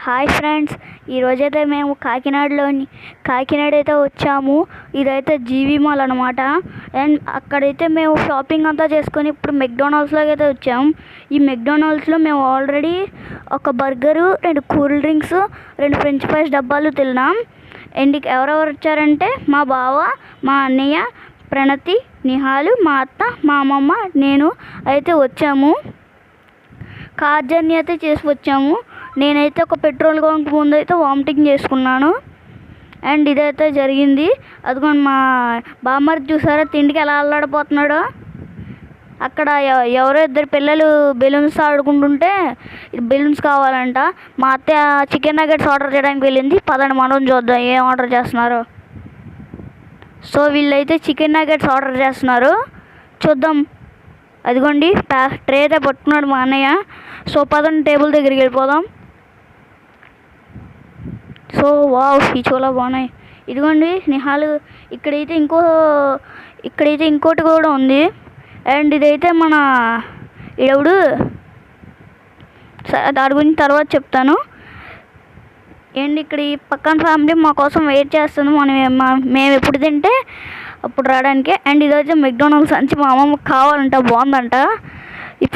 Hi friends, ఈరోజైతే మేము కాకినాడ అయితే వచ్చాము. ఇదైతే జీవి మాల్ అనమాట. అండ్ అక్కడైతే మేము షాపింగ్ అంతా చేసుకొని ఇప్పుడు మెక్డొనాల్డ్స్లోకి అయితే వచ్చాము. ఈ మెక్డొనాల్డ్స్లో మేము ఆల్రెడీ ఒక burger, 2 cool drinks, 2 French fries డబ్బాలు తిన్నాం. అండ్ ఎవరెవరు వచ్చారంటే మా బావ, మా అన్నయ్య, ప్రణతి, నిహాలు, మా అత్త, మా అమ్మమ్మ, నేను అయితే వచ్చాము. కార్ జర్నీ అయితే చేసి వచ్చాము. నేనైతే ఒక పెట్రోల్ బంక్ ముందు అయితే వామిటింగ్ చేసుకున్నాను. అండ్ ఇదైతే జరిగింది. అదిగోండి మా బామ్మర్ది చూసారా తిండికి ఎలా అల్లాడిపోతున్నాడో. అక్కడ ఎవరో 2 పిల్లలు బెలూన్స్ ఆడుకుంటుంటే బెలూన్స్ కావాలంట. మా అత్తయ్య చికెన్ నగెట్స్ ఆర్డర్ చేయడానికి వెళ్ళింది. పదండి మనం చూద్దాం ఏం ఆర్డర్ చేస్తున్నారో. సో వీళ్ళైతే చికెన్ నగెట్స్ ఆర్డర్ చేస్తున్నారు, చూద్దాం. అదిగోండి ట్రే అయితే పట్టుకున్నాడు మా అన్నయ్య. సో పదండి టేబుల్ దగ్గరికి వెళ్ళిపోదాం. సో వావ్, ఈ చాలా బాగున్నాయి. ఇదిగోండి నిహాలు. ఇక్కడైతే ఇంకోటి కూడా ఉంది. అండ్ ఇదైతే మన ఇడవుడు, దాని గురించి తర్వాత చెప్తాను. అండ్ ఇక్కడ ఈ పక్కన ఫ్యామిలీ మా కోసం వెయిట్ చేస్తుంది. మేము ఎప్పుడు తింటే అప్పుడు రావడానికి. అండ్ ఇదైతే మెక్డొనాల్డ్స్ అంచి మా అమ్మమ్మకి కావాలంట, బాగుందంట.